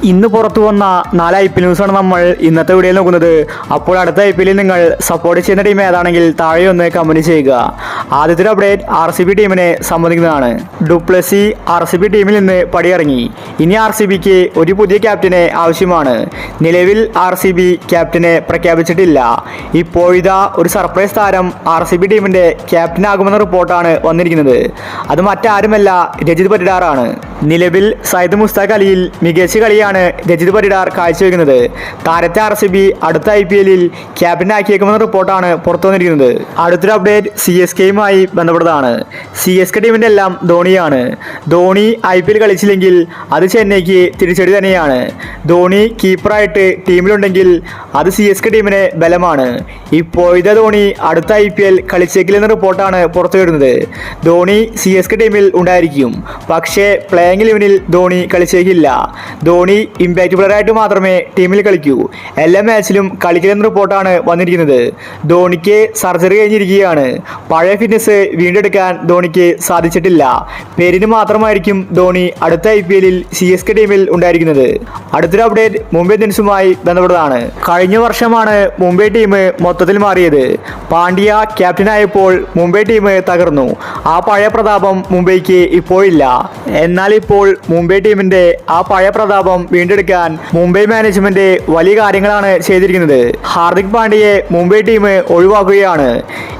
ഇന്ന് പുറത്തു വന്ന 4 IPL ന്യൂസാണ് നമ്മൾ ഇന്നത്തെ വീഡിയോയിൽ നോക്കുന്നത്. അപ്പോൾ അടുത്ത IPL നിങ്ങൾ സപ്പോർട്ട് ചെയ്യുന്ന ടീം ഏതാണെങ്കിൽ താഴെ ഒന്ന് കമന്റ് ചെയ്യുക. ആദ്യത്തെ അപ്ഡേറ്റ് RCB ടീമിനെ സംബന്ധിക്കുന്നതാണ്. ഡുപ്ലസി RCB ടീമിൽ നിന്ന് പടിയിറങ്ങി. ഇനി RCBക്ക് ഒരു പുതിയ ക്യാപ്റ്റനെ ആവശ്യമാണ്. നിലവിൽ RCB ക്യാപ്റ്റനെ പ്രഖ്യാപിച്ചിട്ടില്ല. ഇപ്പോഴിതാ ഒരു സർപ്രൈസ് താരം RCB ടീമിന്റെ ക്യാപ്റ്റനാകുമെന്ന റിപ്പോർട്ടാണ് വന്നിരിക്കുന്നത്. അത് മറ്റാരുമല്ല, രജിത് പട്ടിഡാറാണ്. നിലവിൽ സയ്യിദ് മുസ്താഖ് അലിയിൽ മികച്ച കളിയാണ് രജിത് പട്ടിഡാർ കാഴ്ചവെക്കുന്നത്. താരത്തെ RCB അടുത്ത IPL ക്യാപ്റ്റനാക്കിയേക്കുമെന്ന റിപ്പോർട്ടാണ് പുറത്തു വന്നിരിക്കുന്നത്. അടുത്തൊരു അപ്ഡേറ്റ് CSKയുമായി ബന്ധപ്പെട്ടതാണ്. CSK ടീമിന്റെ എല്ലാം ധോണിയാണ്. ധോണി IPL കളിച്ചില്ലെങ്കിൽ അത് ചെന്നൈക്ക് തിരിച്ചടി തന്നെയാണ്. ധോണി കീപ്പറായിട്ട് ടീമിലുണ്ടെങ്കിൽ അത് CSK ടീമിന് ബലമാണ്. ഇപ്പോഴത്തെ ധോണി അടുത്ത IPL കളിച്ചേക്കില്ലെന്ന റിപ്പോർട്ടാണ് പുറത്തു വരുന്നത്. ധോണി CSK ടീമിൽ ഉണ്ടായിരിക്കും, പക്ഷേ പ്ലേയിങ് 11-ൽ ധോണി കളിച്ചേക്കില്ല. ധോണി ഇമ്പാക്റ്റ് പ്ലെയറായിട്ട് മാത്രമേ ടീമിൽ കളിക്കൂ. എല്ലാ മാച്ചിലും കളിക്കില്ലെന്ന റിപ്പോർട്ടാണ് വന്നിരിക്കുന്നത്. ധോണിക്ക് സർജറി കഴിഞ്ഞിരിക്കുകയാണ്. പഴയ ഫിറ്റ്നസ് വീണ്ടെടുക്കാൻ ധോണിക്ക് സാധിച്ചിട്ടില്ല. പേരിന് മാത്രമായിരിക്കും ധോണി അടുത്ത IPL CSK ടീമിൽ ഉണ്ടായിരിക്കുന്നത്. അടുത്തൊരു അപ്ഡേറ്റ് മുംബൈ ഇന്ത്യൻസുമായി ബന്ധപ്പെട്ടതാണ്. കഴിഞ്ഞ വർഷമാണ് മുംബൈ ടീം മൊത്തത്തിൽ മാറിയത്. പാണ്ഡ്യ ക്യാപ്റ്റനായപ്പോൾ മുംബൈ ടീം തകർന്നു. ആ പഴയ പ്രതാപം മുംബൈക്ക് ഇപ്പോഴില്ല. എന്നാൽ ഇപ്പോൾ മുംബൈ ടീമിന്റെ ആ പഴയ പ്രതാപം വീണ്ടെടുക്കാൻ മുംബൈ മാനേജ്മെന്റ് വലിയ കാര്യങ്ങളാണ് ചെയ്തിരിക്കുന്നത്. ഹാർദിക് പാണ്ഡ്യയെ മുംബൈ ടീം ഒഴിവാക്കുകയാണ്.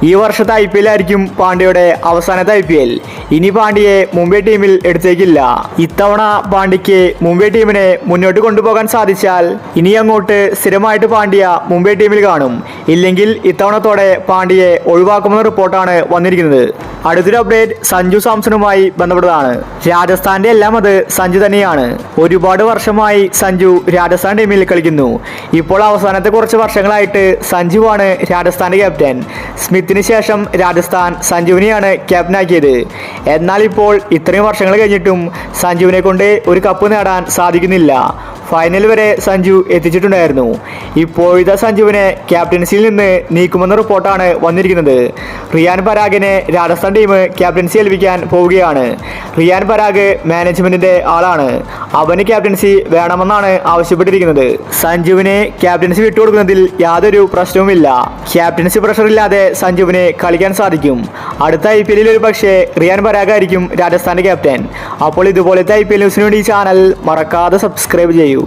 ഈ വർഷത്തെ IPL ആയിരിക്കും പാണ്ഡ്യയുടെ അവസാനത്തെ IPL. ഇനി പാണ്ഡ്യയെ മുംബൈ ടീമിൽ എടുത്തേക്കില്ല. ഇത്തവണ പാണ്ഡ്യയ്ക്ക് മുംബൈ ടീമിനെ മുന്നോട്ട് കൊണ്ടുപോകാൻ സാധിച്ചാൽ ഇനി അങ്ങോട്ട് സ്ഥിരമായിട്ട് പാണ്ഡ്യ മുംബൈ ടീമിൽ കാണും. ഇല്ലെങ്കിൽ ഇത്തവണത്തോടെ പാണ്ഡ്യയെ ഒഴിവാക്കുമെന്ന റിപ്പോർട്ടാണ് വന്നിരിക്കുന്നത്. അടുത്തൊരു അപ്ഡേറ്റ് സഞ്ജു സാംസണുമായി ബന്ധപ്പെട്ടതാണ്. രാജസ്ഥാന്റെ എല്ലാം അത് സഞ്ജു തന്നെയാണ്. ഒരുപാട് വർഷമായി സഞ്ജു രാജസ്ഥാൻ ടീമിൽ കളിക്കുന്നു. ഇപ്പോൾ അവസാനത്തെ കുറച്ച് വർഷങ്ങളായിട്ട് സഞ്ജുവാണ് രാജസ്ഥാന്റെ ക്യാപ്റ്റൻ. സ്മിത്തിന് ശേഷം രാജസ്ഥാൻ സഞ്ജുവിനെയാണ് ക്യാപ്റ്റനാക്കിയത്. എന്നാൽ ഇപ്പോൾ ഇത്രയും വർഷങ്ങൾ കഴിഞ്ഞിട്ടും സഞ്ജുവിനെ കൊണ്ട് ഒരു കപ്പ് നേടാൻ സാധിക്കുന്നില്ല. ഫൈനൽ വരെ സഞ്ജു എത്തിച്ചിട്ടുണ്ടായിരുന്നു. ഇപ്പോഴത്തെ സഞ്ജുവിനെ ക്യാപ്റ്റൻസിയിൽ നിന്ന് നീക്കുമെന്ന റിപ്പോർട്ടാണ് വന്നിരിക്കുന്നത്. റിയാൻ പരാഗിനെ രാജസ്ഥാൻ ടീം ക്യാപ്റ്റൻസി ഏൽപ്പിക്കാൻ പോവുകയാണ്. റിയാൻ പരാഗ് മാനേജ്മെന്റിന്റെ ആളാണ്. അവന് ക്യാപ്റ്റൻസി വേണമെന്നാണ് ആവശ്യപ്പെട്ടിരിക്കുന്നത്. സഞ്ജുവിനെ ക്യാപ്റ്റൻസി വിട്ടുകൊടുക്കുന്നതിൽ യാതൊരു പ്രശ്നവുമില്ല. ക്യാപ്റ്റൻസി പ്രഷർ ഇല്ലാതെ സഞ്ജുവിന് കളിക്കാൻ സാധിക്കും. അടുത്ത IPL ഒരു പക്ഷേ റിയാൻ പരാഗ് ആയിരിക്കും രാജസ്ഥാന്റെ ക്യാപ്റ്റൻ. അപ്പോൾ ഇതുപോലത്തെ IPL ന്യൂസിന് വേണ്ടി ഈ ചാനൽ മറക്കാതെ സബ്സ്ക്രൈബ് ചെയ്യൂ.